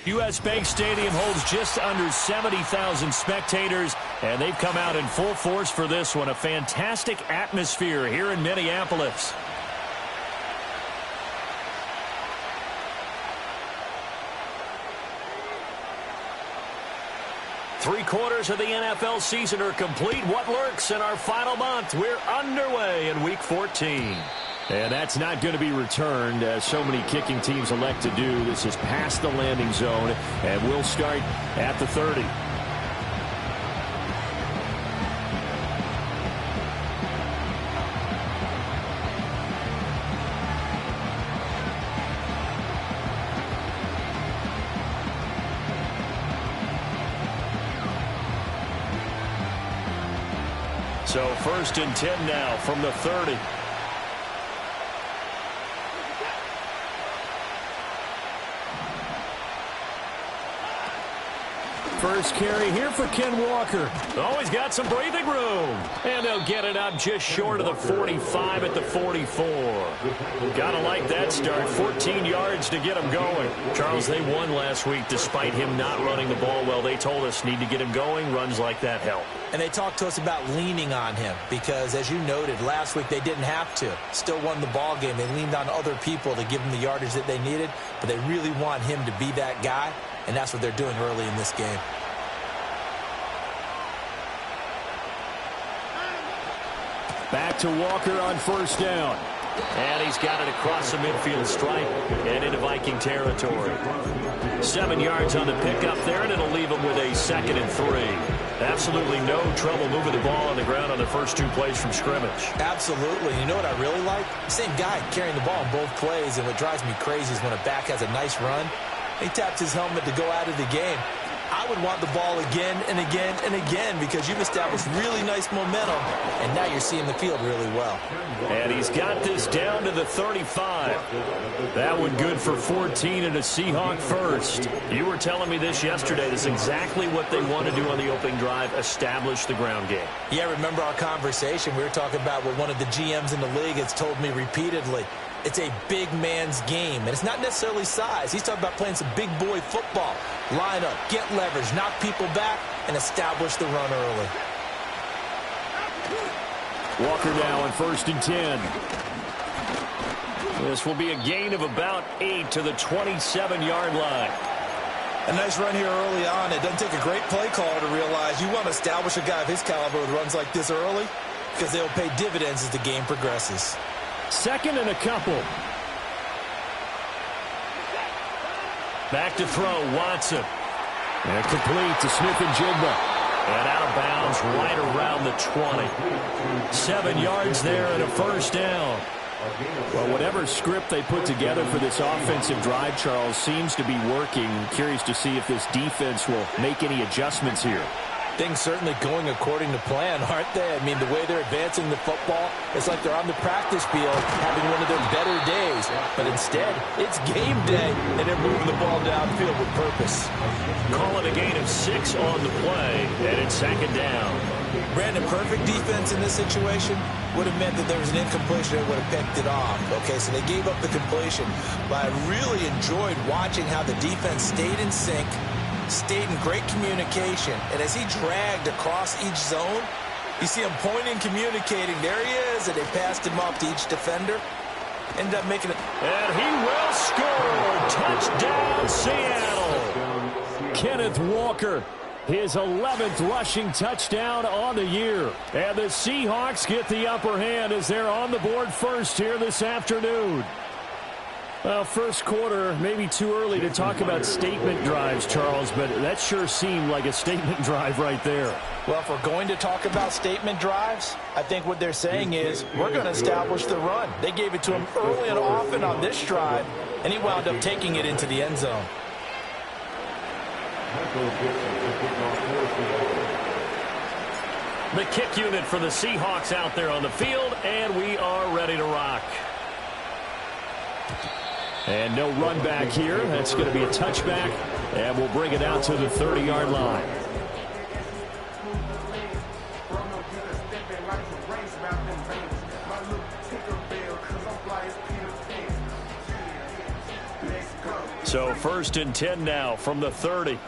U.S. Bank Stadium holds just under 70,000 spectators, and they've come out in full force for this one. A fantastic atmosphere here in Minneapolis. Three-quarters of the NFL season are complete. What lurks in our final month? We're underway in Week 14. And that's not going to be returned, as so many kicking teams elect to do. This is past the landing zone, and we'll start at the 30. So 1st and 10 now from the 30. First carry here for Ken Walker. Oh, he's got some breathing room. And they'll get it up just short of the 45 at the 44. Gotta like that start. 14 yards to get him going. Charles, they won last week despite him not running the ball well. They told us need to get him going. Runs like that help. And they talked to us about leaning on him because, as you noted, last week they didn't have to. Still won the ball game. They leaned on other people to give them the yardage that they needed, but they really want him to be that guy, and that's what they're doing early in this game. Back to Walker on first down. And he's got it across the midfield stripe and into Viking territory. 7 yards on the pickup there, and it'll leave him with a 2nd and 3. Absolutely no trouble moving the ball on the ground on the first 2 plays from scrimmage. Absolutely. You know what I really like? Same guy carrying the ball in both plays, and what drives me crazy is when a back has a nice run, he taps his helmet to go out of the game. I would want the ball again and again and again because you've established really nice momentum, and now you're seeing the field really well. And he's got this down to the 35. That one good for 14 and a Seahawk first. You were telling me this yesterday. This is exactly what they want to do on the opening drive, establish the ground game. Yeah, remember our conversation? We were talking about what one of the GMs in the league has told me repeatedly. It's a big man's game, and it's not necessarily size. He's talking about playing some big boy football. Line up, get leverage, knock people back, and establish the run early. Walker now on 1st and 10. This will be a gain of about 8 to the 27-yard line. A nice run here early on. It doesn't take a great play caller to realize you want to establish a guy of his caliber with runs like this early because they'll pay dividends as the game progresses. 2nd and a couple. Back to throw, Watson. And complete to Smith-Njigba. And out of bounds right around the 20. 7 yards there and a first down. Well, whatever script they put together for this offensive drive, Charles, seems to be working. Curious to see if this defense will make any adjustments here. Things certainly going according to plan, aren't they? I mean, the way they're advancing the football, it's like they're on the practice field having one of their better days. But instead, it's game day, and they're moving the ball downfield with purpose. Call it a gain of 6 on the play, and it's 2nd down. Brandon, perfect defense in this situation would have meant that there was an incompletion that would have picked it off. Okay, so they gave up the completion. But I really enjoyed watching how the defense stayed in sync, stayed in great communication, and as he dragged across each zone, you see him pointing, communicating. There he is, and they passed him off to each defender. Ended up making it. And he will score. Touchdown, Seattle. Kenneth Walker, his 11th rushing touchdown on the year. And the Seahawks get the upper hand as they're on the board first here this afternoon. Well, first quarter, maybe too early to talk about statement drives, Charles, but that sure seemed like a statement drive right there. Well, if we're going to talk about statement drives, I think what they're saying is we're going to establish the run. They gave it to him early and often on this drive, and he wound up taking it into the end zone. The kick unit for the Seahawks out there on the field, and we are ready to rock. And no run back here. That's going to be a touchback, and we'll bring it out to the 30-yard line. So 1st and 10 now from the 30.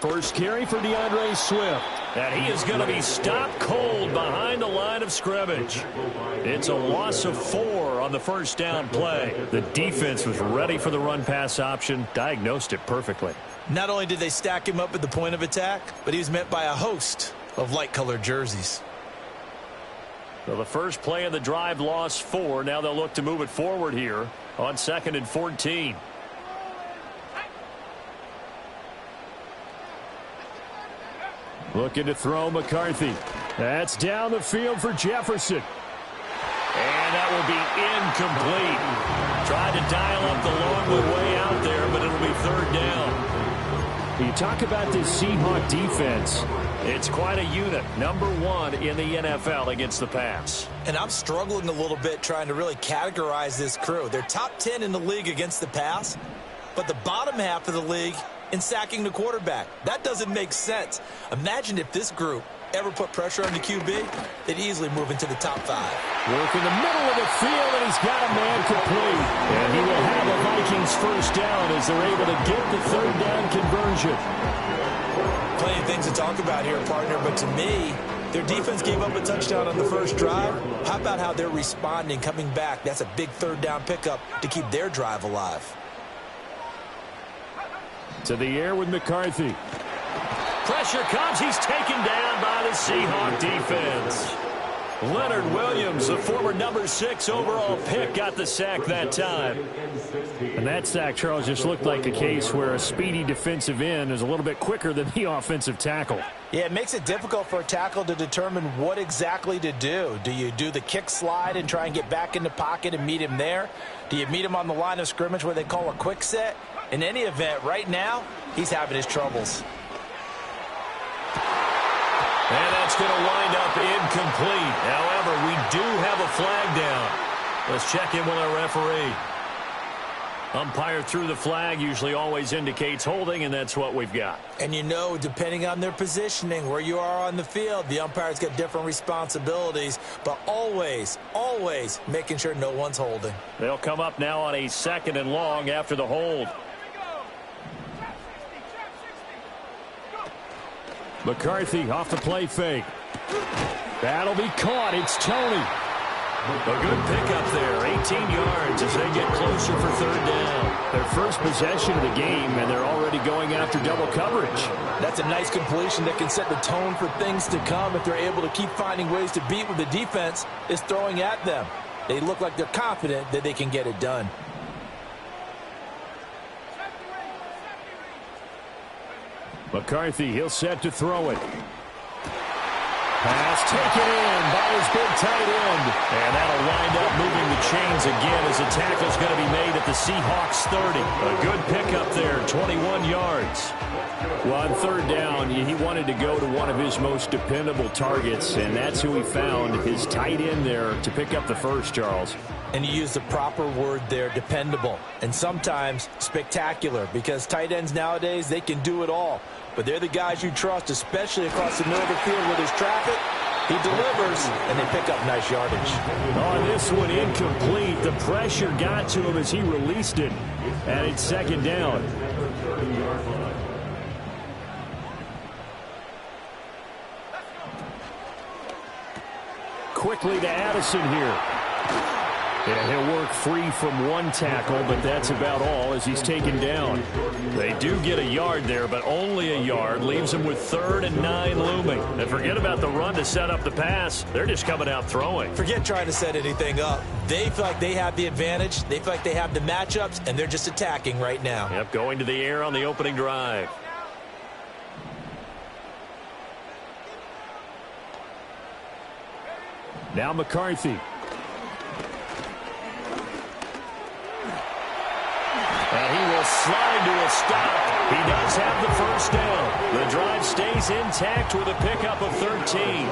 First carry for DeAndre Swift. And he is going to be stopped cold behind the line of scrimmage. It's a loss of 4 on the first down play. The defense was ready for the run-pass option, diagnosed it perfectly. Not only did they stack him up at the point of attack, but he was met by a host of light-colored jerseys. So the first play of the drive lost 4. Now they'll look to move it forward here on 2nd and 14. Looking to throw McCarthy. That's down the field for Jefferson. And that will be incomplete. Tried to dial up the Longwood way out there, but it'll be 3rd down. You talk about this Seahawk defense. It's quite a unit. Number 1 in the NFL against the pass. And I'm struggling a little bit trying to really categorize this crew. They're top 10 in the league against the pass, but the bottom half of the league in sacking the quarterback. That doesn't make sense. Imagine if this group ever put pressure on the QB, they'd easily move into the top 5. Work in the middle of the field, and he's got a man complete. And he will have the Vikings first down as they're able to get the 3rd down conversion. Plenty of things to talk about here, partner, but to me, their defense gave up a touchdown on the first drive. How about how they're responding, coming back? That's a big 3rd down pickup to keep their drive alive. To the air with McCarthy. Pressure comes. He's taken down by the Seahawk defense. Leonard Williams, the former number 6 overall pick, got the sack that time. And that sack, Charles, just looked like a case where a speedy defensive end is a little bit quicker than the offensive tackle. Yeah, it makes it difficult for a tackle to determine what exactly to do. Do you do the kick slide and try and get back in the pocket and meet him there? Do you meet him on the line of scrimmage where they call a quick set? In any event, right now, he's having his troubles. And that's going to wind up incomplete. However, we do have a flag down. Let's check in with our referee. Umpire threw the flag, usually always indicates holding, and that's what we've got. And you know, depending on their positioning, where you are on the field, the umpire's got different responsibilities, but always, always making sure no one's holding. They'll come up now on a 2nd and long after the hold. McCarthy off the play fake. That'll be caught. It's Tony. A good pickup there. 18 yards as they get closer for 3rd down. Their first possession of the game, and they're already going after double coverage. That's a nice completion that can set the tone for things to come if they're able to keep finding ways to beat what the defense is throwing at them. They look like they're confident that they can get it done. McCarthy, he'll set to throw it. Pass taken in by his big tight end. And that'll wind up moving the chains again as the tackle's going to be made at the Seahawks 30. A good pickup there, 21 yards. Well, on 3rd down, he wanted to go to one of his most dependable targets, and that's who he found, his tight end there, to pick up the first, Charles. And you use the proper word there, dependable, and sometimes spectacular, because tight ends nowadays, they can do it all. But they're the guys you trust, especially across the middle of the field where there's traffic. He delivers, and they pick up nice yardage. On this one, incomplete. The pressure got to him as he released it, and it's 2nd down. Quickly to Addison here. Yeah, he'll work free from one tackle, but that's about all as he's taken down. They do get a yard there, but only a yard. Leaves him with 3rd and 9 looming. And forget about the run to set up the pass. They're just coming out throwing. Forget trying to set anything up. They feel like they have the advantage. They feel like they have the matchups, and they're just attacking right now. Yep, going to the air on the opening drive. Now McCarthy. And he will slide to a stop. He does have the first down. The drive stays intact with a pickup of 13.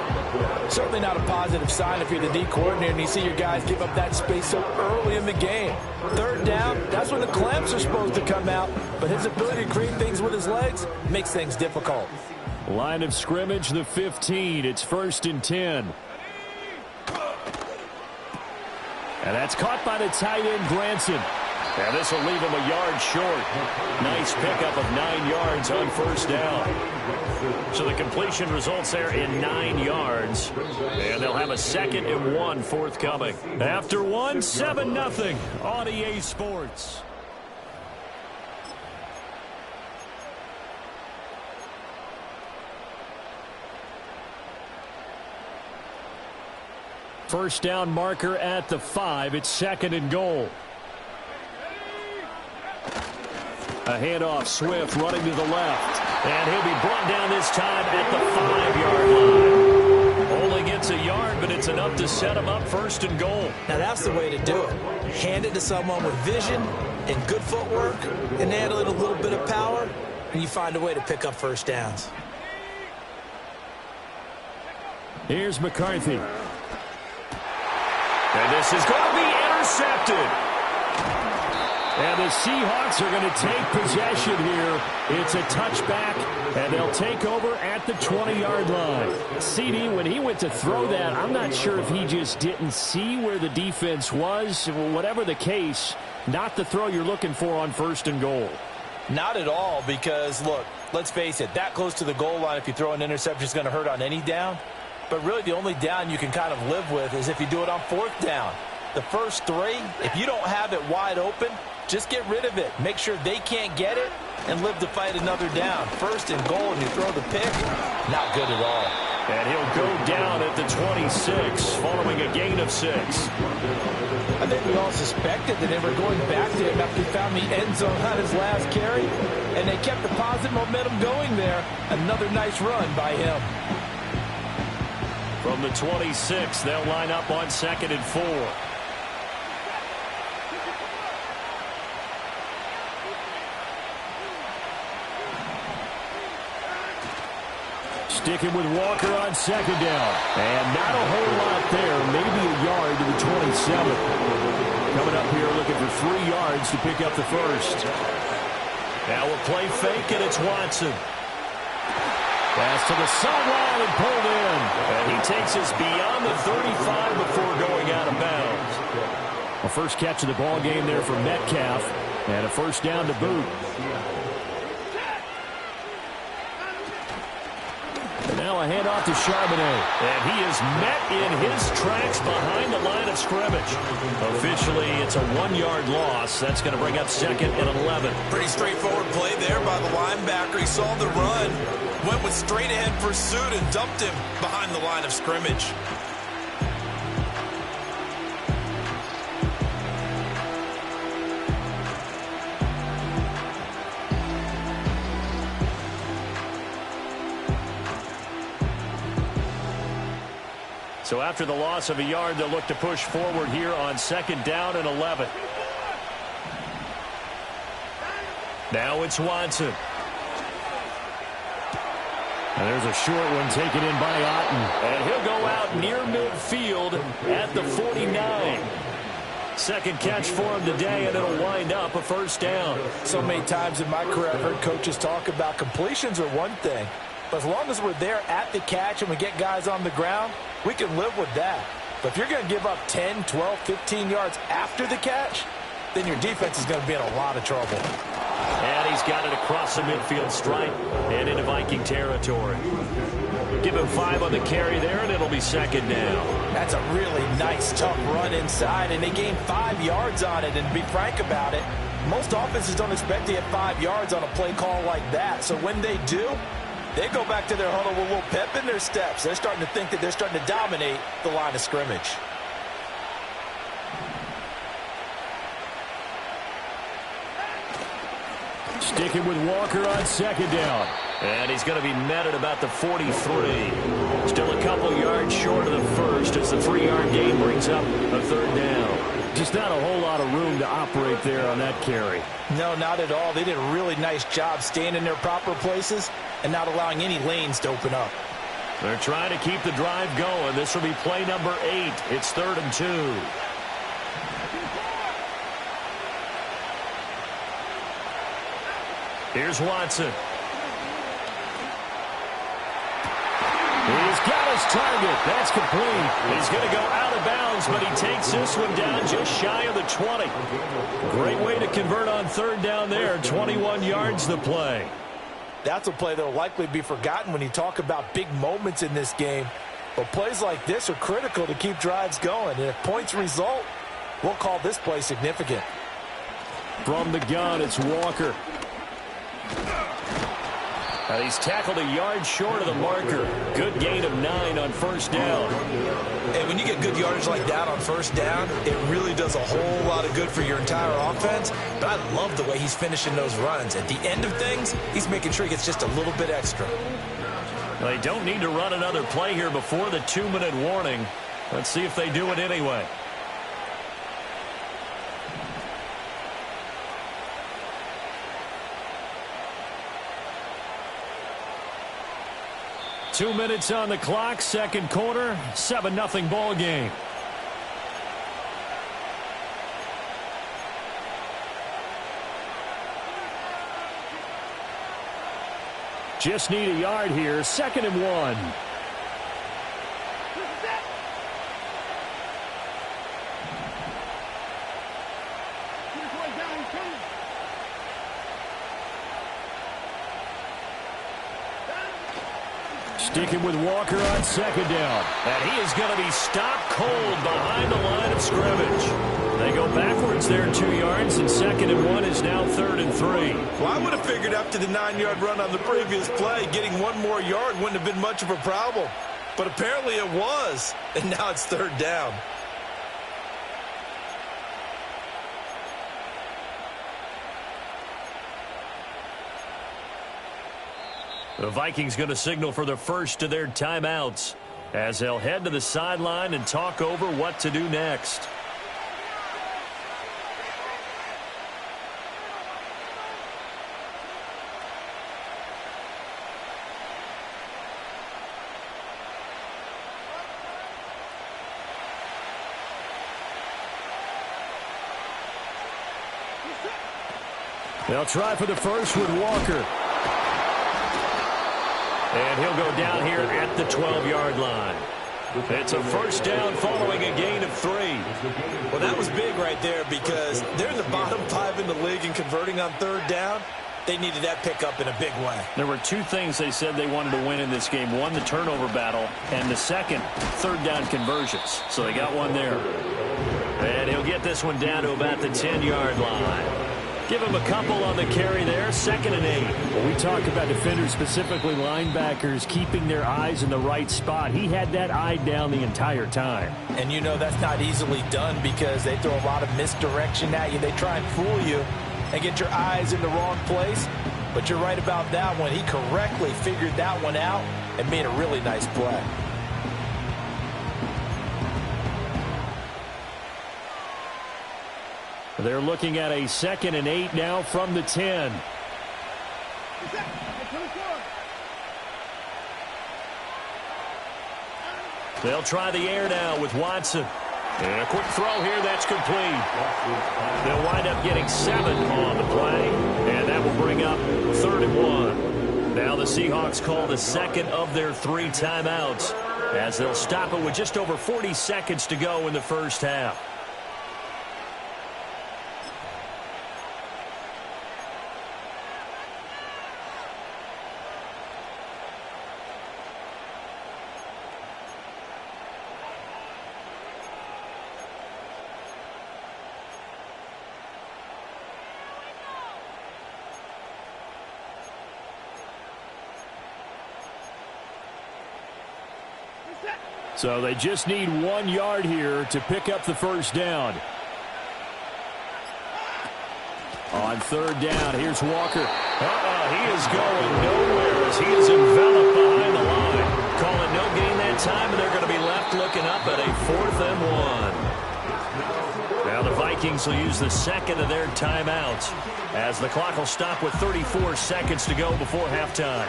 Certainly not a positive sign if you're the D coordinator and you see your guys give up that space so early in the game. 3rd down, that's when the clamps are supposed to come out. But his ability to create things with his legs makes things difficult. Line of scrimmage, the 15. It's 1st and 10. And that's caught by the tight end, Granson. And this will leave him a yard short. Nice pickup of 9 yards on first down. So the completion results there in 9 yards. And they'll have a 2nd and 1 forthcoming. After 1, 7-0 on EA Sports. First down marker at the 5. It's 2nd and goal. A handoff, Swift running to the left. And he'll be brought down this time at the 5-yard line. Only gets a yard, but it's enough to set him up 1st and goal. Now that's the way to do it. Hand it to someone with vision and good footwork, and handle it a little bit of power, and you find a way to pick up first downs. Here's McCarthy. And this is going to be intercepted. And the Seahawks are going to take possession here. It's a touchback, and they'll take over at the 20-yard line. CD, when he went to throw that, I'm not sure if he just didn't see where the defense was. Whatever the case, not the throw you're looking for on 1st and goal. Not at all, because, look, let's face it, that close to the goal line, if you throw an interception, is going to hurt on any down. But really the only down you can kind of live with is if you do it on 4th down. The first 3, if you don't have it wide open, just get rid of it. Make sure they can't get it and live to fight another down. 1st and goal, and you throw the pick, not good at all. And he'll go down at the 26, following a gain of 6. I think we all suspected that they were going back to him after he found the end zone on his last carry, and they kept the positive momentum going there. Another nice run by him. From the 26, they'll line up on 2nd and 4. Sticking with Walker on 2nd down. And not a whole lot there. Maybe a yard to the 27. Coming up here looking for 3 yards to pick up the 1st. Now a play fake, and it's Watson. Pass to the sideline and pulled in. And he takes us beyond the 35 before going out of bounds. A first catch of the ball game there for Metcalf. And a 1st down to boot. And now a handoff to Charbonnet. And he is met in his tracks behind the line of scrimmage. Officially, it's a 1-yard loss. That's going to bring up 2nd and 11. Pretty straightforward play there by the linebacker. He saw the run, went with straight-ahead pursuit, and dumped him behind the line of scrimmage. So after the loss of a yard, they'll look to push forward here on 2nd down and 11. Now it's Watson. And there's a short one taken in by Otten. And he'll go out near midfield at the 49. 2nd catch for him today, and it'll wind up a 1st down. So many times in my career, I've heard coaches talk about completions are one thing. But as long as we're there at the catch and we get guys on the ground, we can live with that. But if you're going to give up 10, 12, 15 yards after the catch, then your defense is going to be in a lot of trouble. And he's got it across the midfield stripe and into Viking territory. Give him 5 on the carry there, and it'll be 2nd down. That's a really nice, tough run inside, and they gained 5 yards on it. And to be frank about it, most offenses don't expect to get 5 yards on a play call like that. So when they do, they go back to their huddle with a little pep in their steps. They're starting to think that they're starting to dominate the line of scrimmage. Sticking with Walker on 2nd down. And he's going to be met at about the 43. Still a couple yards short of the 1st as the 3-yard gain brings up a 3rd down. Just not a whole lot of room to operate there on that carry. No, not at all. They did a really nice job staying in their proper places and not allowing any lanes to open up. They're trying to keep the drive going. This will be play number 8. It's 3rd and 2. Here's Watson. He's got his target. That's complete. He's going to go out of bounds, but he takes this one down just shy of the 20. Great way to convert on third down there. 21 yards to play. That's a play that will likely be forgotten when you talk about big moments in this game. But plays like this are critical to keep drives going. And if points result, we'll call this play significant. From the gun, it's Walker. He's tackled a yard short of the marker. Good gain of 9 on first down. And when you get good yardage like that on first down, it really does a whole lot of good for your entire offense. But I love the way he's finishing those runs. At the end of things, he's making sure he gets just a little bit extra. They don't need to run another play here before the 2-minute warning. Let's see if they do it anyway. Two minutes on the clock, second quarter, 7-0 ball game. Just need a yard here, 2nd and 1. Sticking with Walker on 2nd down. And he is going to be stopped cold behind the line of scrimmage. They go backwards there 2 yards, and 2nd and 1 is now 3rd and 3. Well, I would have figured after the 9-yard run on the previous play, getting 1 more yard wouldn't have been much of a problem. But apparently it was, and now it's 3rd down. The Vikings going to signal for the first of their timeouts as they'll head to the sideline and talk over what to do next. They'll try for the first with Walker. And he'll go down here at the 12-yard line. It's a first down following a gain of 3. Well, that was big right there because they're in the bottom 5 in the league in converting on 3rd down. They needed that pickup in a big way. There were 2 things they said they wanted to win in this game. One, the turnover battle, and the second, 3rd down conversions. So they got one there. And he'll get this one down to about the 10-yard line. Give him a couple on the carry there, 2nd and 8. Well, we talk about defenders, specifically linebackers, keeping their eyes in the right spot. He had that eye down the entire time. And you know that's not easily done because they throw a lot of misdirection at you. They try and fool you and get your eyes in the wrong place. But you're right about that one. He correctly figured that one out and made a really nice play. They're looking at a 2nd and 8 now from the 10. They'll try the air now with Watson. And a quick throw here, that's complete. They'll wind up getting 7 on the play, and that will bring up 3rd and 1. Now the Seahawks call the 2nd of their 3 timeouts as they'll stop it with just over 40 seconds to go in the first half. So they just need 1 yard here to pick up the first down. On 3rd down, here's Walker. He is going nowhere as he is enveloped behind the line. Calling no gain that time, and they're going to be left looking up at a 4th and 1. Now the Vikings will use the 2nd of their timeouts as the clock will stop with 34 seconds to go before halftime.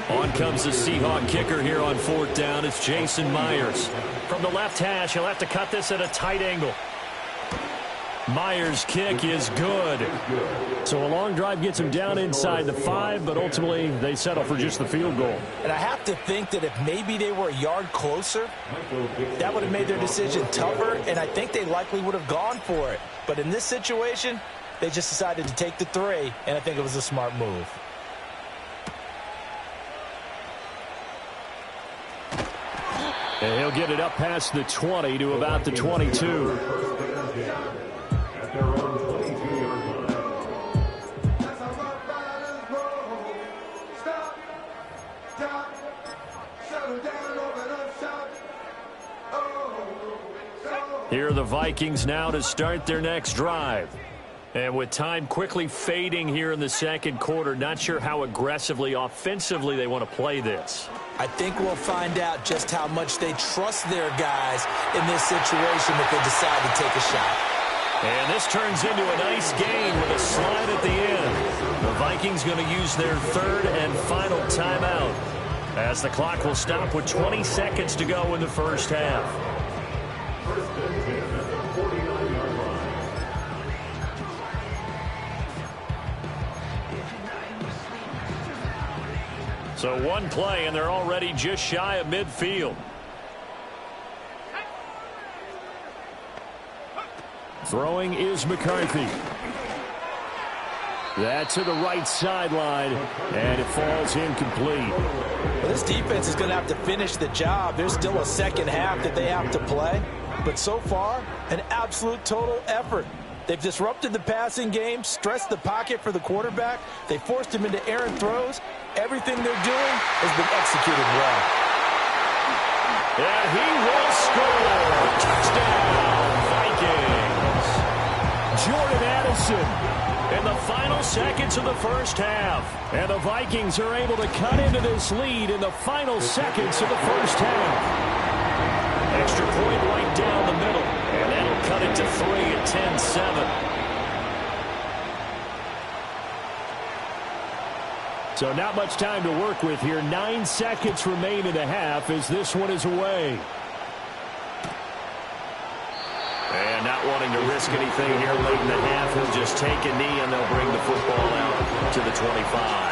On comes the Seahawk kicker here on 4th down. It's Jason Myers. From the left hash, he'll have to cut this at a tight angle. Myers' kick is good. So a long drive gets him down inside the 5, but ultimately they settle for just the field goal. And I have to think that if maybe they were a yard closer, that would have made their decision tougher, and I think they likely would have gone for it. But in this situation, they just decided to take the 3, and I think it was a smart move. And he'll get it up past the 20 to about the 22. Here are the Vikings now to start their next drive. And with time quickly fading here in the second quarter, not sure how aggressively, offensively they want to play this. I think we'll find out just how much they trust their guys in this situation if they decide to take a shot. And this turns into a nice gain with a slide at the end. The Vikings going to use their 3rd and final timeout, as the clock will stop with 20 seconds to go in the first half. So one play, and they're already just shy of midfield. Throwing is McCarthy. That to the right sideline, and it falls incomplete. Well, this defense is going to have to finish the job. There's still a second half that they have to play. But so far, an absolute total effort. They've disrupted the passing game, stressed the pocket for the quarterback. They forced him into errant throws. Everything they're doing has been executed well. And he will score. Touchdown, Vikings. Jordan Addison in the final seconds of the first half. And the Vikings are able to cut into this lead in the final seconds of the first half. Extra point right down the middle. And that'll cut it to 3 at 10-7. So not much time to work with here. 9 seconds remain in the half as this one is away. And not wanting to risk anything here late in the half, he'll just take a knee and they'll bring the football out to the 25.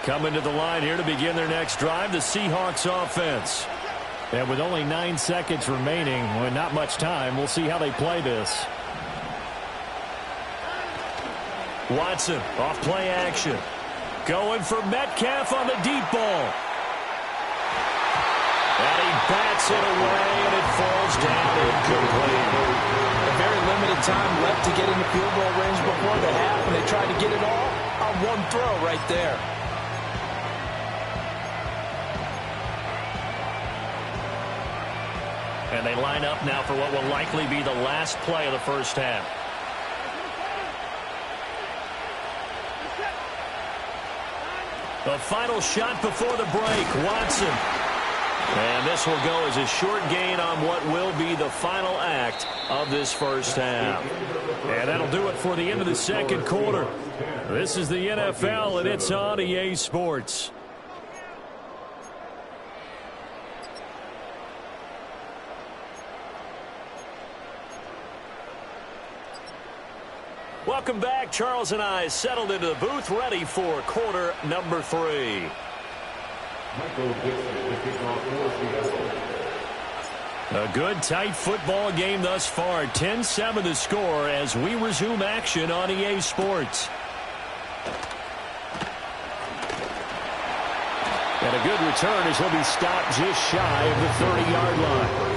Coming to the line here to begin their next drive, the Seahawks offense. And with only 9 seconds remaining, with not much time, we'll see how they play this. Watson, off play action. Going for Metcalf on the deep ball. And he bats it away, and it falls down incomplete. A very limited time left to get into field goal range before the half, and they tried to get it all on one throw right there. And they line up now for what will likely be the last play of the first half. The final shot before the break, Watson. And this will go as a short gain on what will be the final act of this first half. And that'll do it for the end of the second quarter. This is the NFL, and it's on EA Sports. Welcome back. Charles and I settled into the booth, ready for quarter number 3. A good, tight football game thus far. 10-7 the score as we resume action on EA Sports. And a good return as he'll be stopped just shy of the 30-yard line.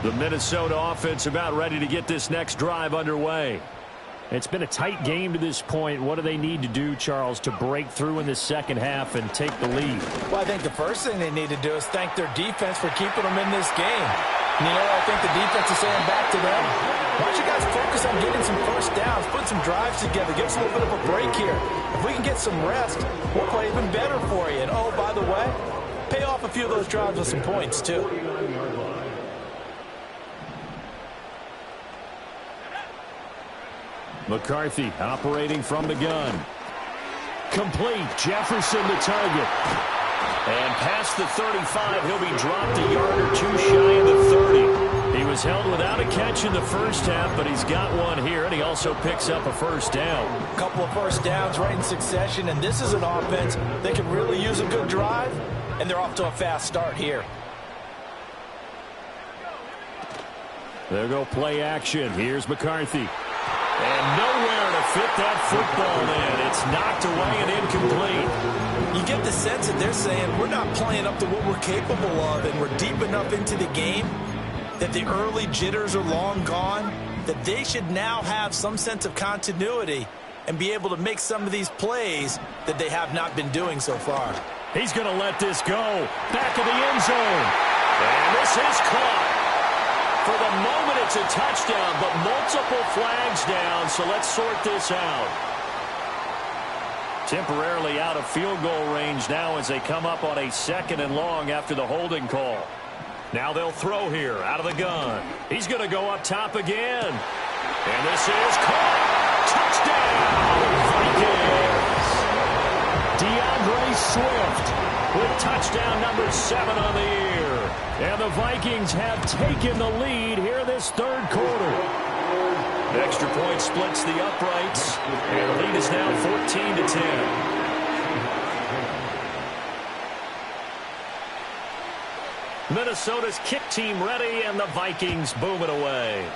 The Minnesota offense about ready to get this next drive underway. It's been a tight game to this point. What do they need to do, Charles, to break through in the second half and take the lead? Well, I think the first thing they need to do is thank their defense for keeping them in this game. You know, I think the defense is saying back to them, why don't you guys focus on getting some first downs, put some drives together, give us a little bit of a break here. If we can get some rest, we'll play even better for you. And, oh, by the way, pay off a few of those drives with some points, too. McCarthy operating from the gun. Complete. Jefferson the target. And past the 35, he'll be dropped a yard or two shy of the 30. He was held without a catch in the first half, but he's got one here, and he also picks up a first down. A couple of first downs right in succession, and this is an offense that can really use a good drive, and they're off to a fast start here. There go play action. Here's McCarthy. And nowhere to fit that football in. It's knocked away and incomplete. You get the sense that they're saying we're not playing up to what we're capable of, and we're deep enough into the game that the early jitters are long gone, that they should now have some sense of continuity and be able to make some of these plays that they have not been doing so far. He's going to let this go. Back of the end zone. And this is caught. For the moment, it's a touchdown, but multiple flags down, so let's sort this out. Temporarily out of field goal range now as they come up on a 2nd and long after the holding call. Now they'll throw here out of the gun. He's going to go up top again. And this is caught. Touchdown, Vikings. DeAndre Swift with touchdown number 7 on the year. And the Vikings have taken the lead here this third quarter. The extra point splits the uprights. And the lead is now 14-10. Minnesota's kick team ready, and the Vikings boom it away.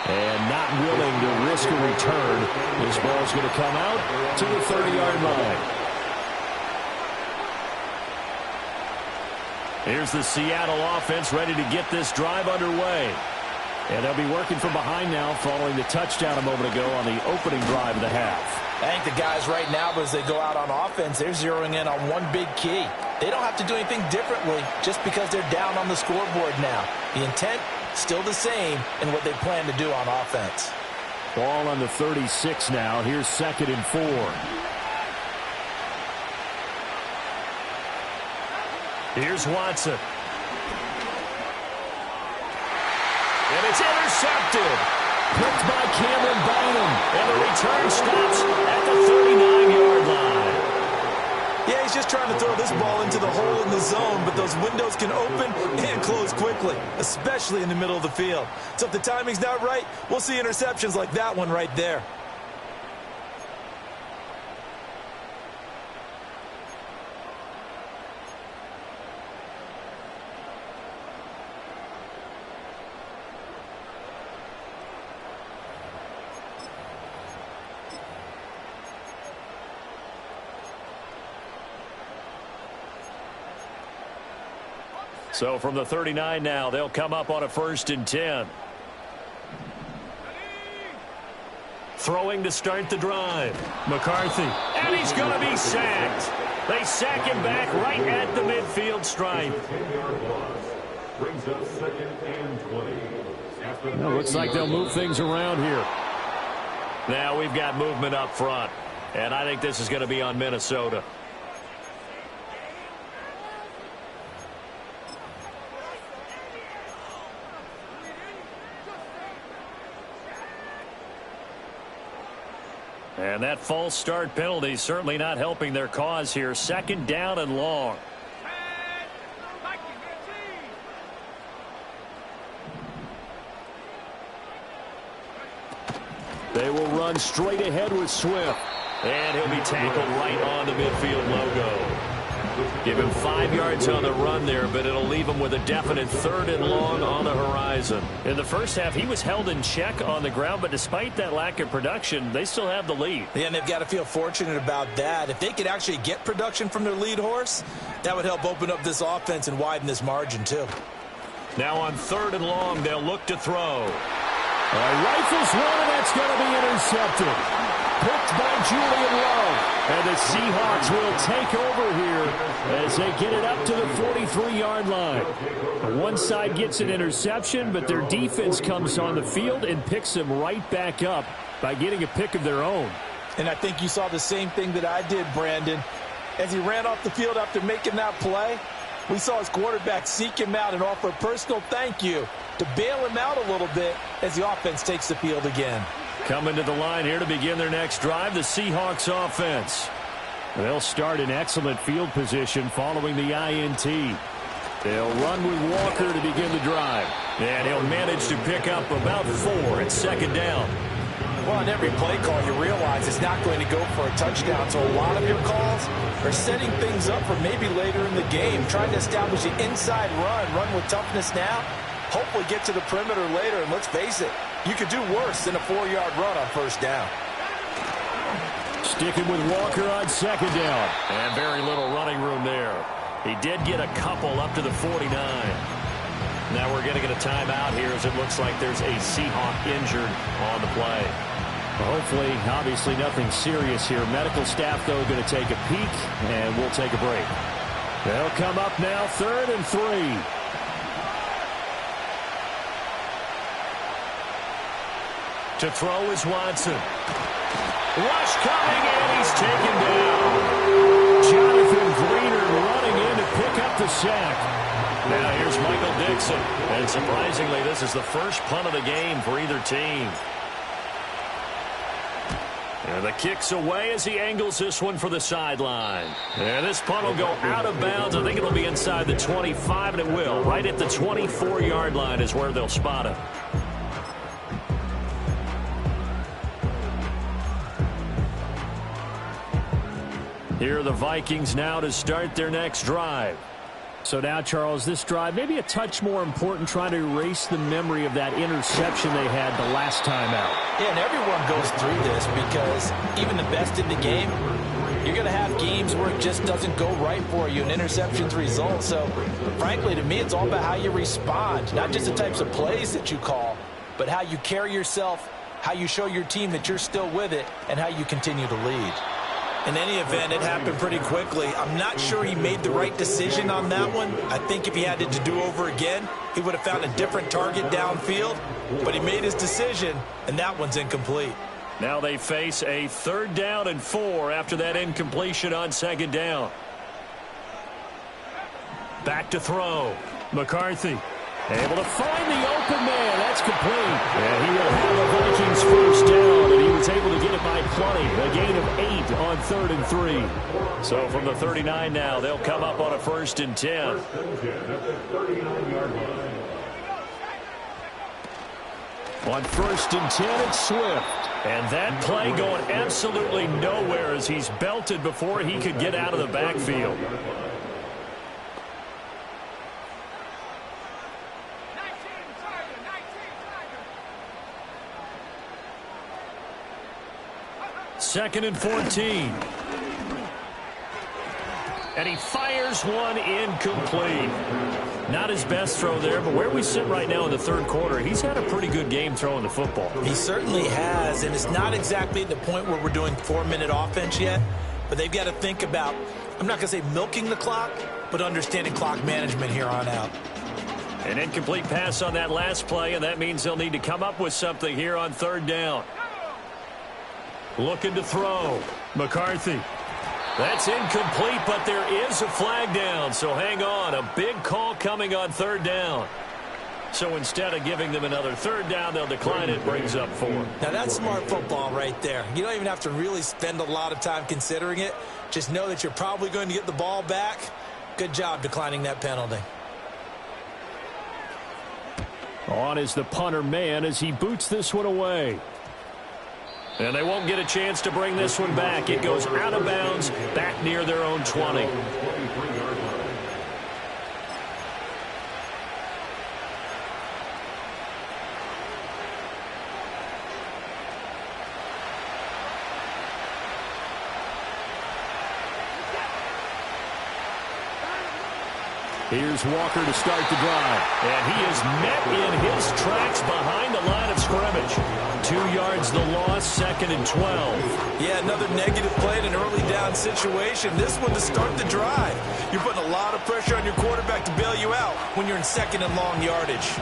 And not willing to risk a return. This ball's going to come out to the 30-yard line. Here's the Seattle offense ready to get this drive underway. And they'll be working from behind now following the touchdown a moment ago on the opening drive of the half. I think the guys right now, as they go out on offense, they're zeroing in on one big key. They don't have to do anything differently just because they're down on the scoreboard now. The intent, still the same in what they plan to do on offense. Ball on the 36 now. Here's 2nd and 4. Here's Watson. And it's intercepted. Picked by Cameron Bynum. And the return stops at the 39-yard line. Yeah, he's just trying to throw this ball into the hole in the zone, but those windows can open and close quickly, especially in the middle of the field. So if the timing's not right, we'll see interceptions like that one right there. So from the 39 now, they'll come up on a 1st and 10. Throwing to start the drive. McCarthy. And he's going to be sacked. They sack him back right at the midfield stripe. Well, looks like they'll move things around here. Now we've got movement up front. And I think this is going to be on Minnesota. And that false start penalty certainly not helping their cause here. 2nd down and long. They will run straight ahead with Swift. And he'll be tackled right on the midfield logo. Give him 5 yards on the run there, but it'll leave him with a definite 3rd and long on the horizon. In the first half, he was held in check on the ground, but despite that lack of production, they still have the lead. Yeah, and they've got to feel fortunate about that. If they could actually get production from their lead horse, that would help open up this offense and widen this margin, too. Now on 3rd and long, they'll look to throw. Rifles one, and that's going to be intercepted. picked by Julian Love. And the Seahawks will take over here as they get it up to the 43-yard line. One side gets an interception, but their defense comes on the field and picks them right back up by getting a pick of their own. And I think you saw the same thing that I did, Brandon. As he ran off the field after making that play, we saw his quarterback seek him out and offer a personal thank you to bail him out a little bit as the offense takes the field again. Coming to the line here to begin their next drive, the Seahawks offense. They'll start in excellent field position following the INT. They'll run with Walker to begin the drive. And he'll manage to pick up about 4 at second down. Well, on every play call, you realize it's not going to go for a touchdown. So a lot of your calls are setting things up for maybe later in the game, trying to establish an inside run with toughness now, hopefully get to the perimeter later. And let's face it, you could do worse than a 4-yard run on first down. Sticking with Walker on second down. And very little running room there. He did get a couple up to the 49. Now we're going to get a timeout here as it looks like there's a Seahawk injured on the play. Hopefully, obviously nothing serious here. Medical staff, though, going to take a peek, and we'll take a break. They'll come up now, 3rd and 3. To throw is Watson. Rush coming, and he's taken down. Jonathan Greener running in to pick up the sack. Now here's Michael Dixon. And surprisingly, this is the first punt of the game for either team. And the kick's away as he angles this one for the sideline. And this punt will go out of bounds. I think it'll be inside the 25, and it will. Right at the 24-yard line is where they'll spot it. Here are the Vikings now to start their next drive. So now, Charles, this drive maybe a touch more important, trying to erase the memory of that interception they had the last time out. Yeah, and everyone goes through this because even the best in the game, you're going to have games where it just doesn't go right for you, and interceptions result. So, frankly, to me, it's all about how you respond, not just the types of plays that you call, but how you carry yourself, how you show your team that you're still with it, and how you continue to lead. In any event, it happened pretty quickly. I'm not sure he made the right decision on that one. I think if he had it to do over again, he would have found a different target downfield. But he made his decision, and that one's incomplete. Now they face a 3rd down and 4 after that incompletion on second down. Back to throw. McCarthy able to find the open man. That's complete. And he will have the Vikings first down, and he was able to get it by plenty. A gain of 8 on 3rd and 3. So from the 39 now, they'll come up on a 1st and 10. On 1st and 10, it's Swift. And that play going absolutely nowhere as he's belted before he could get out of the backfield. Second and 14. And he fires one incomplete. Not his best throw there, but where we sit right now in the 3rd quarter, he's had a pretty good game throwing the football. He certainly has, and it's not exactly at the point where we're doing 4-minute offense yet, but they've got to think about, I'm not going to say milking the clock, but understanding clock management here on out. An incomplete pass on that last play, and that means they'll need to come up with something here on 3rd down. Looking to throw. McCarthy. That's incomplete, but there is a flag down, so hang on. A big call coming on 3rd down. So instead of giving them another 3rd down, they'll decline it, brings up 4. Now that's smart football right there. You don't even have to really spend a lot of time considering it. Just know that you're probably going to get the ball back. Good job declining that penalty. On is the punter man as he boots this one away. And they won't get a chance to bring this one back. It goes out of bounds back near their own 20. Here's Walker to start the drive. And he is met in his tracks behind the line of scrimmage. 2 yards the loss, 2nd and 12. Yeah, another negative play in an early down situation. This one to start the drive. You're putting a lot of pressure on your quarterback to bail you out when you're in 2nd and long yardage.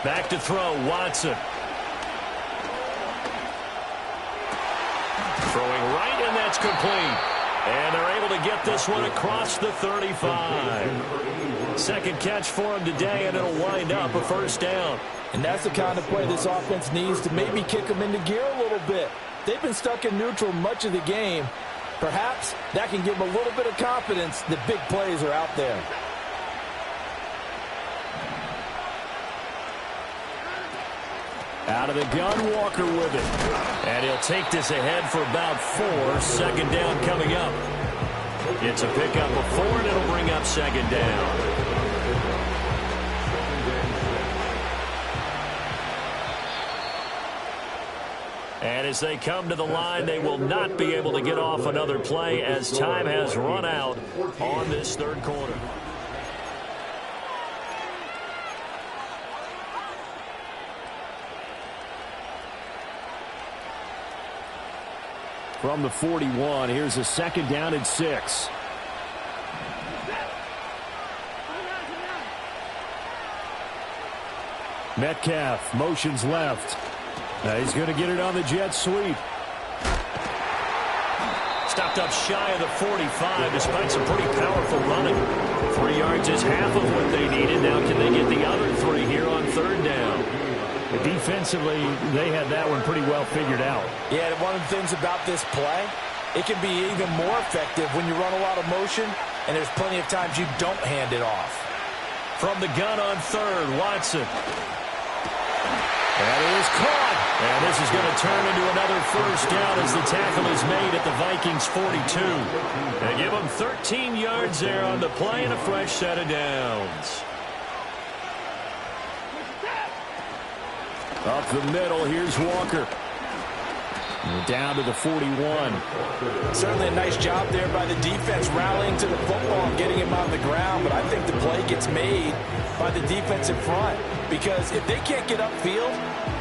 Back to throw, Watson. Throwing right, and that's complete. And they're able to get this one across the 35. Second catch for him today, and it'll wind up a first down. And that's the kind of play this offense needs to maybe kick them into gear a little bit. They've been stuck in neutral much of the game. Perhaps that can give them a little bit of confidence that big plays are out there. Out of the gun, Walker with it. And he'll take this ahead for about 4. 2nd down coming up. It's a pickup of 4, and it'll bring up 2nd down. And as they come to the line, they will not be able to get off another play as time has run out on this 3rd quarter. From the 41, here's a 2nd down and 6. Metcalf motions left. He's going to get it on the jet sweep. Stopped up shy of the 45 despite some pretty powerful running. 3 yards is half of what they needed. Now can they get the other 3 here on 3rd down? Defensively, they had that one pretty well figured out. Yeah, one of the things about this play, it can be even more effective when you run a lot of motion, and there's plenty of times you don't hand it off. From the gun on 3rd, Watson. That is caught. And this is going to turn into another first down as the tackle is made at the Vikings 42. They give them 13 yards there on the play and a fresh set of downs. Up the middle, here's Walker. Down to the 41. Certainly a nice job there by the defense rallying to the football and getting him on the ground, but I think the play gets made by the defense in front because if they can't get upfield,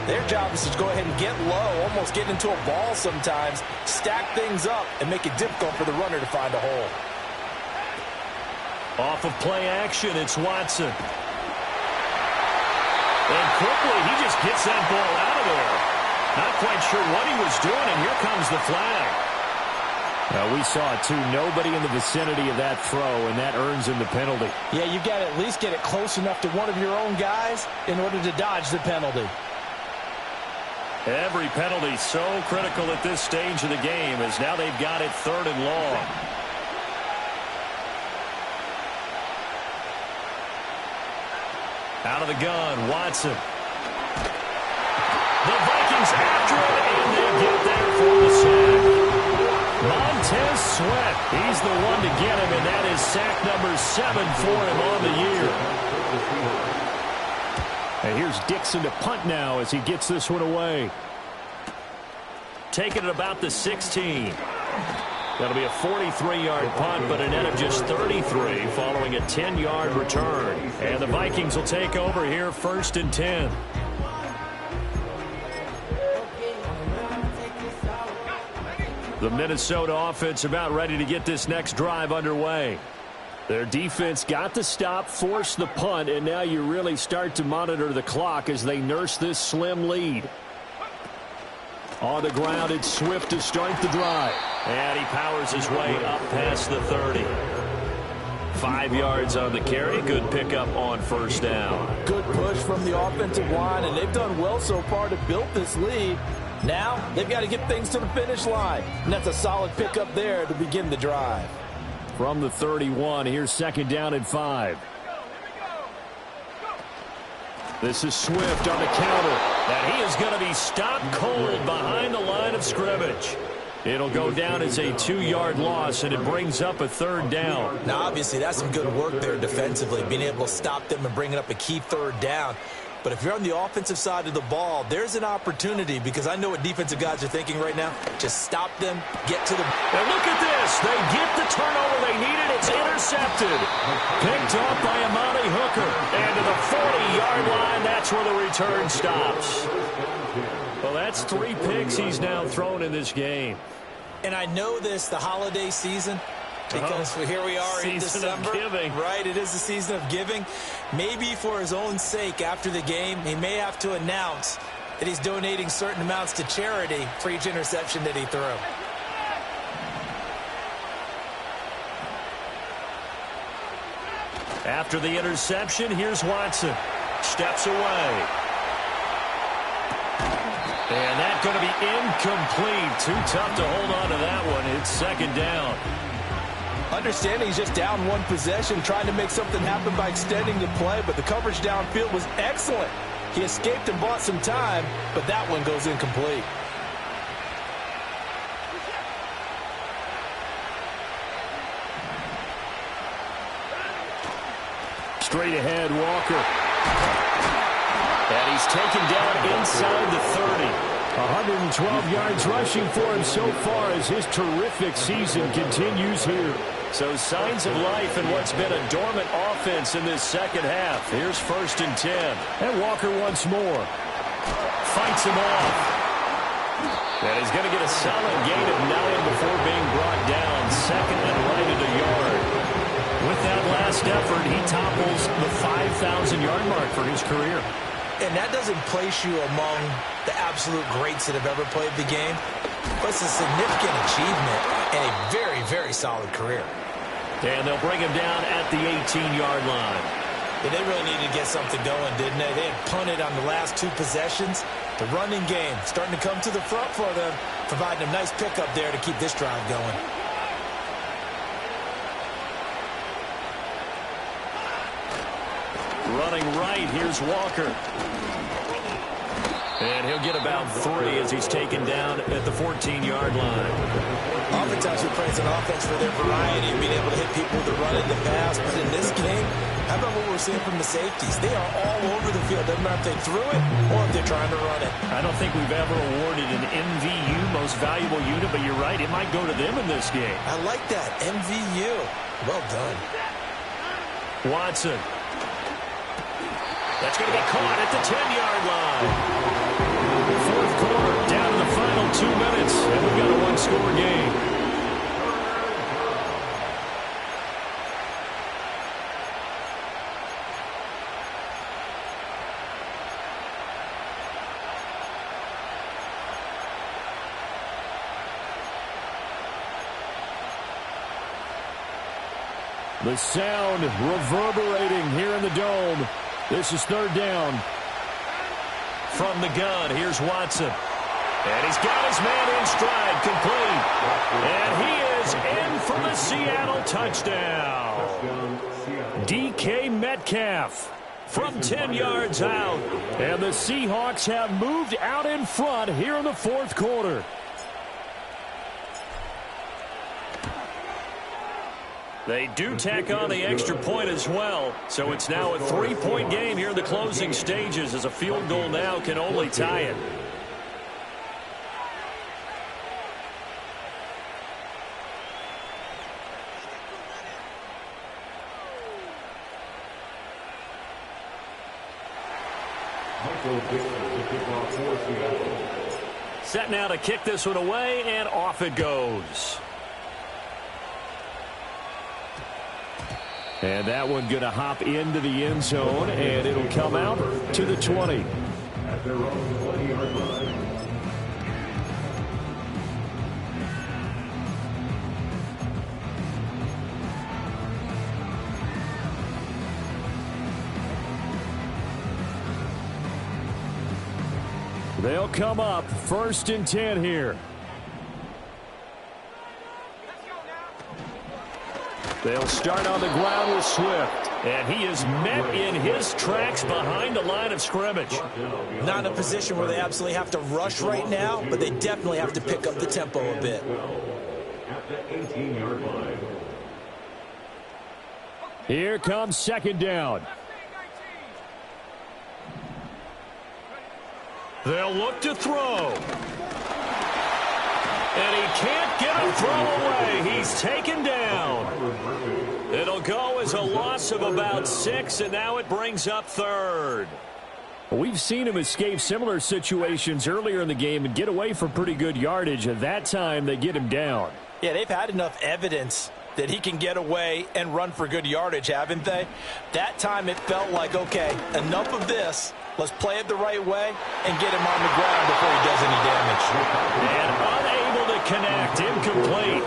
their job is to go ahead and get low, almost get into a ball sometimes, stack things up, and make it difficult for the runner to find a hole. Off of play action, it's Watson. And quickly, he just gets that ball out of there. Not quite sure what he was doing, and here comes the flag. We saw it, too. Nobody in the vicinity of that throw, and that earns him the penalty. Yeah, you got to at least get it close enough to one of your own guys in order to dodge the penalty. Every penalty so critical at this stage of the game as now they've got it 3rd and long. Out of the gun, Watson. The Vikings after it, and they get there for the sack. Montez Sweat, he's the one to get him, and that is sack number 7 for him on the year. And here's Dixon to punt now as he gets this one away. Taking it about the 16. That'll be a 43-yard punt, but a net of just 33 following a 10-yard return. And the Vikings will take over here 1st and 10. The Minnesota offense about ready to get this next drive underway. Their defense got the stop, forced the punt, and now you really start to monitor the clock as they nurse this slim lead. On the ground, it's Swift to start the drive. And he powers his way up past the 30. 5 yards on the carry. Good pickup on 1st down. Good push from the offensive line, and they've done well so far to build this lead. Now they've got to get things to the finish line. And that's a solid pickup there to begin the drive. From the 31, here's 2nd down and 5. This is Swift on the counter. And he is going to be stopped cold behind the line of scrimmage. It'll go down as a 2-yard loss, and it brings up a 3rd down. Now, obviously, that's some good work there defensively, being able to stop them and bring it up a key 3rd down. But if you're on the offensive side of the ball, there's an opportunity, because I know what defensive guys are thinking right now. Just stop them, get to the... And look at this. They get the turnover they needed. It's intercepted. Picked off by Amani Hooker. And to the 40-yard line, that's where the return stops. Well, that's 3 picks he's now thrown in this game. And I know this, the holiday season, because here we are in December. Right, it is the season of giving. Maybe for his own sake, after the game, he may have to announce that he's donating certain amounts to charity for each interception that he threw. After the interception, here's Watson. Steps away. And that's going to be incomplete. Too tough to hold on to that one. It's second down. Understanding he's just down 1 possession, trying to make something happen by extending the play, but the coverage downfield was excellent. He escaped and bought some time, but that one goes incomplete. Straight ahead, Walker. And he's taken down inside the 30. 112 yards rushing for him so far as his terrific season continues here. So signs of life in what's been a dormant offense in this second half. Here's 1st and 10. And Walker once more. Fights him off. And he's going to get a solid gain of 9 before being brought down. Second and right at a yard. With that last effort, he topples the 5,000-yard mark for his career. And that doesn't place you among the absolute greats that have ever played the game. But it's a significant achievement and a very, very solid career. And they'll bring him down at the 18-yard line. Yeah, they really needed to get something going, didn't they? They had punted on the last 2 possessions. The running game starting to come to the front for them, providing a nice pickup there to keep this drive going. Running right, here's Walker. And he'll get about 3 as he's taken down at the 14-yard line. Oftentimes we praise an offense for their variety and being able to hit people with the run and the pass. But in this game, how about what we're seeing from the safeties? They are all over the field. Doesn't matter if they threw it or if they're trying to run it. I don't think we've ever awarded an MVU, most valuable unit, but you're right, it might go to them in this game. I like that, MVU. Well done. Watson. That's going to be caught at the 10-yard line. Fourth quarter, down to the final 2 minutes, and we've got a 1-score game. The sound reverberating here in the dome. This is 3rd down. From the gun, here's Watson. And he's got his man in stride, complete. And he is in for the Seattle touchdown. DK Metcalf from 10 yards out. And the Seahawks have moved out in front here in the 4th quarter. They do tack on the extra point as well. So it's now a 3-point game here in the closing stages, as a field goal now can only tie it. Set now to kick this one away, and off it goes. And that one going to hop into the end zone, and it'll come out to the 20. At their own 20-yard line. They'll come up 1st and 10 here. They'll start on the ground with Swift. And he is met in his tracks behind the line of scrimmage. Not in a position where they absolutely have to rush right now, but they definitely have to pick up the tempo a bit. At the 18-yard line. Here comes 2nd down. They'll look to throw. And he can't get a throw away. He's taken down. It'll go as a loss of about 6, and now it brings up third. We've seen him escape similar situations earlier in the game and get away for pretty good yardage. At that time, they get him down. Yeah, they've had enough evidence that he can get away and run for good yardage, haven't they? That time it felt like, okay, enough of this. Let's play it the right way and get him on the ground before he does any damage. And unable to connect, incomplete.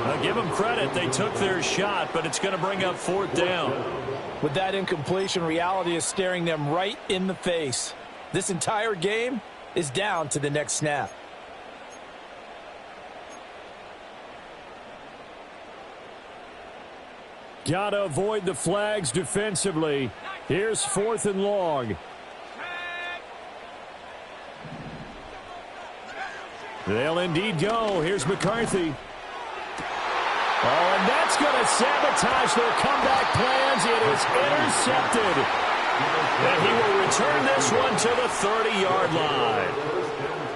I'll give them credit. They took their shot, but it's going to bring up 4th down. With that incompletion, reality is staring them right in the face. This entire game is down to the next snap. Got to avoid the flags defensively. Here's 4th and long. They'll indeed go. Here's McCarthy. Oh, and that's going to sabotage their comeback plans. It is intercepted. And he will return this one to the 30-yard line.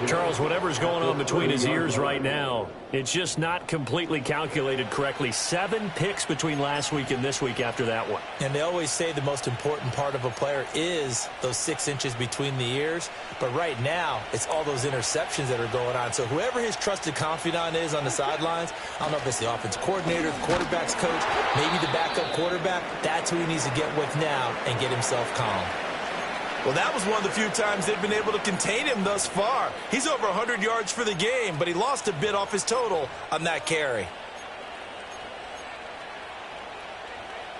Charles, whatever's going on between his ears right now, it's just not completely calculated correctly. 7 picks between last week and this week after that one. And they always say the most important part of a player is those 6 inches between the ears. But right now, it's all those interceptions that are going on. So whoever his trusted confidant is on the sidelines, I don't know if it's the offensive coordinator, the quarterback's coach, maybe the backup quarterback, that's who he needs to get with now and get himself calm. Well, that was one of the few times they've been able to contain him thus far. He's over 100 yards for the game, but he lost a bit off his total on that carry.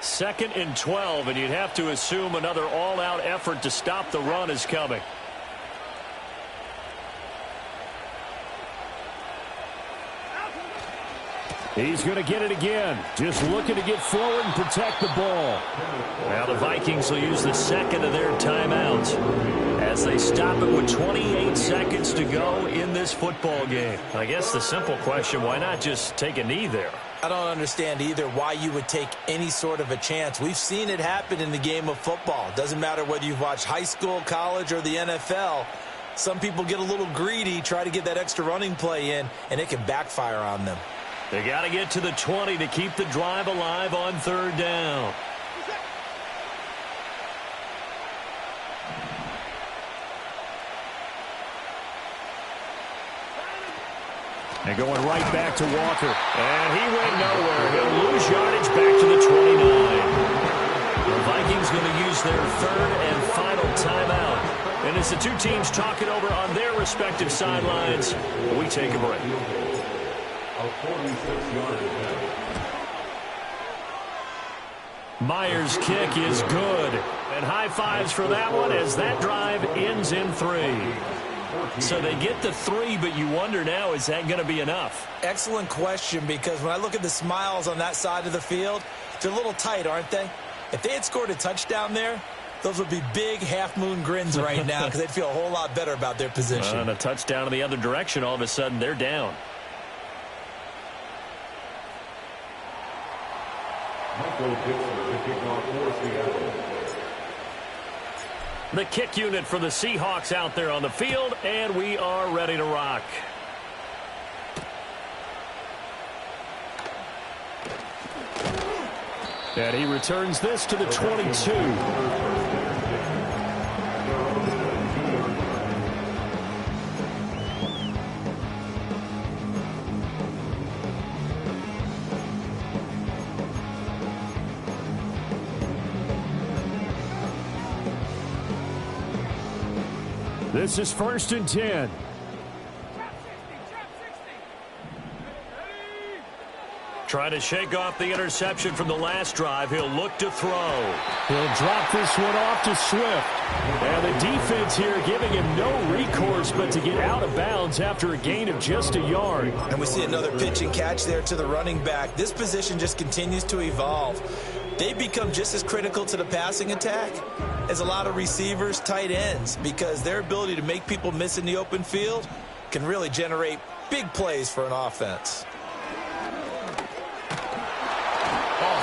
2nd and 12, and you'd have to assume another all-out effort to stop the run is coming. He's going to get it again. Just looking to get forward and protect the ball. Now the Vikings will use the 2nd of their timeouts as they stop it with 28 seconds to go in this football game. I guess the simple question, why not just take a knee there? I don't understand either why you would take any sort of a chance. We've seen it happen in the game of football. Doesn't matter whether you've watched high school, college, or the NFL. Some people get a little greedy, try to get that extra running play in, and it can backfire on them. They got to get to the 20 to keep the drive alive on 3rd down. And going right back to Walker. And he went nowhere. He'll lose yardage back to the 29. The Vikings going to use their 3rd and final timeout. And as the two teams talk it over on their respective sidelines, we take a break. Myers' kick is good. And high fives for that one as that drive ends in 3. So they get the 3, but you wonder now, is that going to be enough? Excellent question, because when I look at the smiles on that side of the field, they're a little tight, aren't they? If they had scored a touchdown there, those would be big half-moon grins right now because they'd feel a whole lot better about their position. And a touchdown in the other direction, all of a sudden they're down. The kick unit for the Seahawks out there on the field, and we are ready to rock. And he returns this to the 22. This is 1st and 10. Trying to shake off the interception from the last drive. He'll look to throw. He'll drop this one off to Swift. And the defense here giving him no recourse but to get out of bounds after a gain of just a yard. And we see another pitch and catch there to the running back. This position just continues to evolve. They become just as critical to the passing attack as a lot of receivers, tight ends, because their ability to make people miss in the open field can really generate big plays for an offense.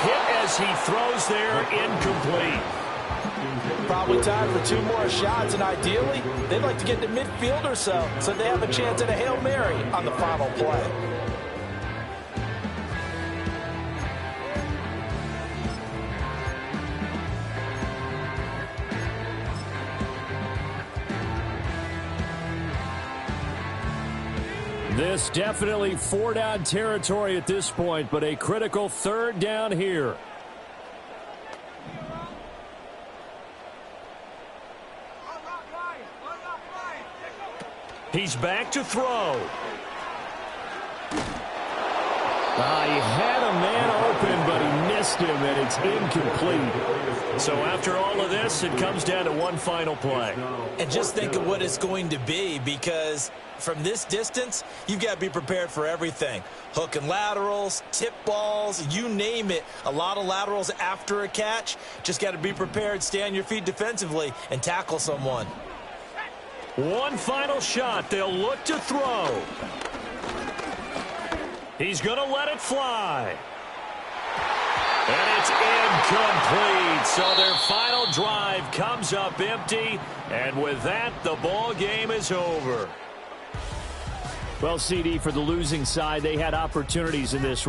Hit as he throws there, incomplete. Probably time for 2 more shots, and ideally, they'd like to get to midfield or so they have a chance at a Hail Mary on the final play. This definitely 4-down territory at this point, but a critical 3rd down here. He's back to throw. He had a man open, but he missed him, and it's incomplete. So after all of this, it comes down to one final play. And just think of what it's going to be, because from this distance, you've got to be prepared for everything. Hook and laterals, tip balls, you name it. A lot of laterals after a catch. Just got to be prepared, stay on your feet defensively, and tackle someone. One final shot. They'll look to throw. He's going to let it fly. And it's incomplete. So their final drive comes up empty. And with that, the ball game is over. Well, CD, for the losing side, they had opportunities in this one.